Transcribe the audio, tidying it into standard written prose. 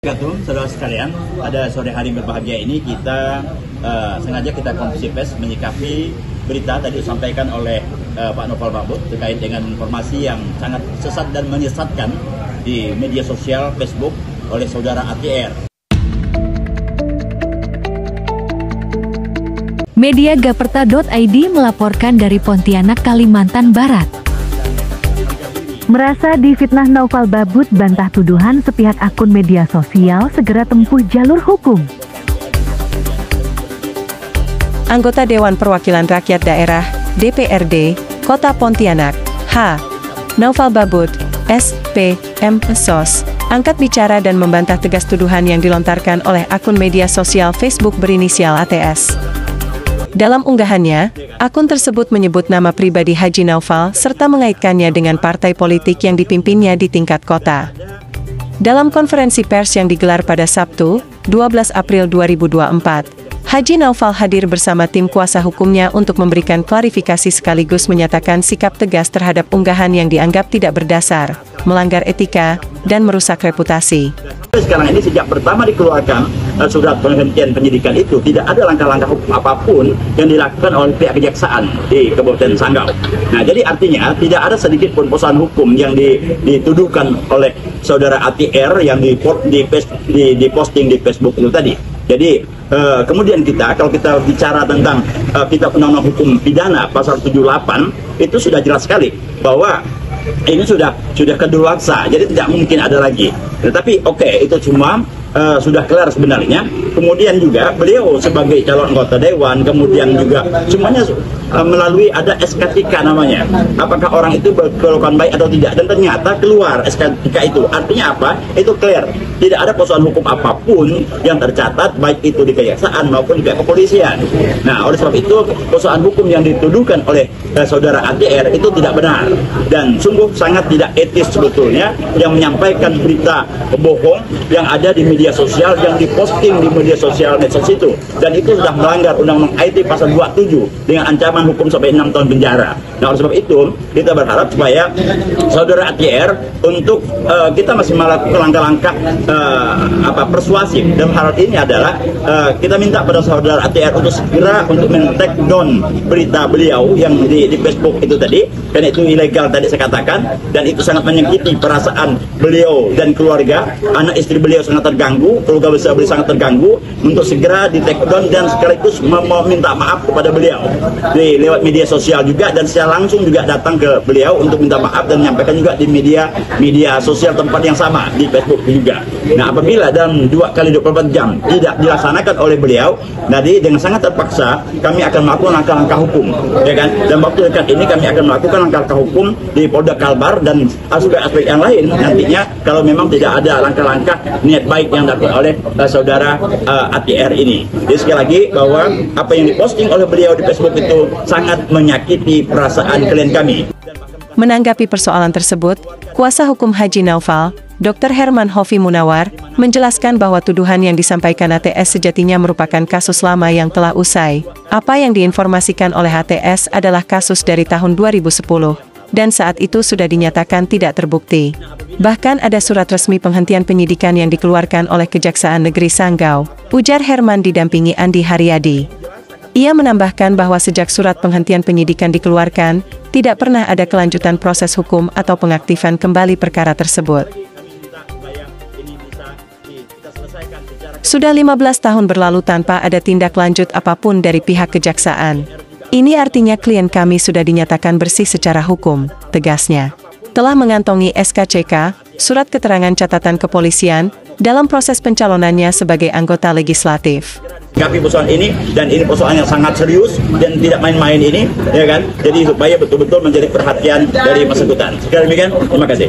Saudara sekalian, pada sore hari berbahagia ini kita sengaja kita konferensi pers menyikapi berita tadi disampaikan oleh Pak Novel Baswedan terkait dengan informasi yang sangat sesat dan menyesatkan di media sosial Facebook oleh saudara ATR. Mediagaperta.id melaporkan dari Pontianak, Kalimantan Barat. Merasa difitnah Novel Baswedan bantah tuduhan sepihak akun media sosial, segera tempuh jalur hukum. Anggota Dewan Perwakilan Rakyat Daerah, DPRD, Kota Pontianak, H. Novel Baswedan, SP, M. Sos, angkat bicara dan membantah tegas tuduhan yang dilontarkan oleh akun media sosial Facebook berinisial ATS. Dalam unggahannya, akun tersebut menyebut nama pribadi Haji Novel serta mengaitkannya dengan partai politik yang dipimpinnya di tingkat kota. Dalam konferensi pers yang digelar pada Sabtu, 12 April 2024, Haji Novel hadir bersama tim kuasa hukumnya untuk memberikan klarifikasi sekaligus menyatakan sikap tegas terhadap unggahan yang dianggap tidak berdasar, melanggar etika, dan merusak reputasi. Sekarang ini sejak pertama dikeluarkan surat penghentian penyidikan itu, tidak ada langkah-langkah hukum apapun yang dilakukan oleh pihak kejaksaan di Kabupaten Sanggau. Nah, jadi artinya tidak ada sedikit pun persoalan hukum yang dituduhkan oleh saudara ATR yang diposting di Facebook itu tadi. Jadi kemudian kalau kita bicara tentang kitab undang-undang hukum pidana pasal 78 itu sudah jelas sekali bahwa ini sudah kedaluarsa, jadi tidak mungkin ada lagi. Tetapi itu cuma sudah kelar sebenarnya. Kemudian juga beliau sebagai calon anggota dewan, kemudian juga semuanya melalui ada SK3 namanya. Apakah orang itu berkelakuan baik atau tidak? Dan ternyata keluar SK3 itu. Artinya apa? Itu clear. Tidak ada persoalan hukum apapun yang tercatat baik itu di kejaksaan maupun di pihak kepolisian. Nah, oleh sebab itu persoalan hukum yang dituduhkan oleh saudara ATR itu tidak benar dan sungguh sangat tidak etis sebetulnya yang menyampaikan berita bohong yang ada di media sosial yang diposting di media sosial medsos itu, dan itu sudah melanggar Undang-Undang IT pasal 27 dengan ancaman hukum sampai 6 tahun penjara. Nah, oleh sebab itu kita berharap supaya saudara ATR untuk kita masih melakukan langkah-langkah persuasif, dan hal ini adalah kita minta pada saudara ATR untuk segera untuk men-take down berita beliau yang di Facebook itu tadi, karena itu ilegal tadi saya katakan, dan itu sangat menyakiti perasaan beliau dan keluarga. Anak istri beliau sangat terganggu, keluarga besar beliau sangat terganggu, untuk segera di take down dan sekaligus meminta maaf kepada beliau lewat media sosial juga, dan secara langsung juga datang ke beliau untuk minta maaf dan menyampaikan juga di media sosial tempat yang sama di Facebook juga. Nah, apabila dalam 2 kali 24 jam tidak dilaksanakan oleh beliau, jadi dengan sangat terpaksa kami akan melakukan langkah-langkah hukum, ya kan? Dan waktu dekat ini kami akan melakukan langkah-langkah hukum di Polda Kalbar dan aspek-aspek yang lain nantinya kalau memang tidak ada langkah-langkah niat baik yang dilakukan oleh saudara ATR ini. Jadi sekali lagi bahwa apa yang diposting oleh beliau di Facebook itu sangat menyakiti perasaan klien kami. Menanggapi persoalan tersebut, kuasa hukum Haji Novel, Dr. Herman Hofi Munawar, menjelaskan bahwa tuduhan yang disampaikan ATS sejatinya merupakan kasus lama yang telah usai. Apa yang diinformasikan oleh ATS adalah kasus dari tahun 2010, dan saat itu sudah dinyatakan tidak terbukti. Bahkan ada surat resmi penghentian penyidikan yang dikeluarkan oleh Kejaksaan Negeri Sanggau, ujar Herman didampingi Andi Haryadi. Ia menambahkan bahwa sejak surat penghentian penyidikan dikeluarkan, tidak pernah ada kelanjutan proses hukum atau pengaktifan kembali perkara tersebut. Sudah 15 tahun berlalu tanpa ada tindak lanjut apapun dari pihak kejaksaan. Ini artinya klien kami sudah dinyatakan bersih secara hukum, tegasnya. Telah mengantongi SKCK, surat keterangan catatan kepolisian, dalam proses pencalonannya sebagai anggota legislatif. Tapi persoalan ini, dan ini persoalan yang sangat serius dan tidak main-main ini, ya kan? Jadi supaya betul-betul menjadi perhatian dari bersangkutan. Sekali demikian, terima kasih.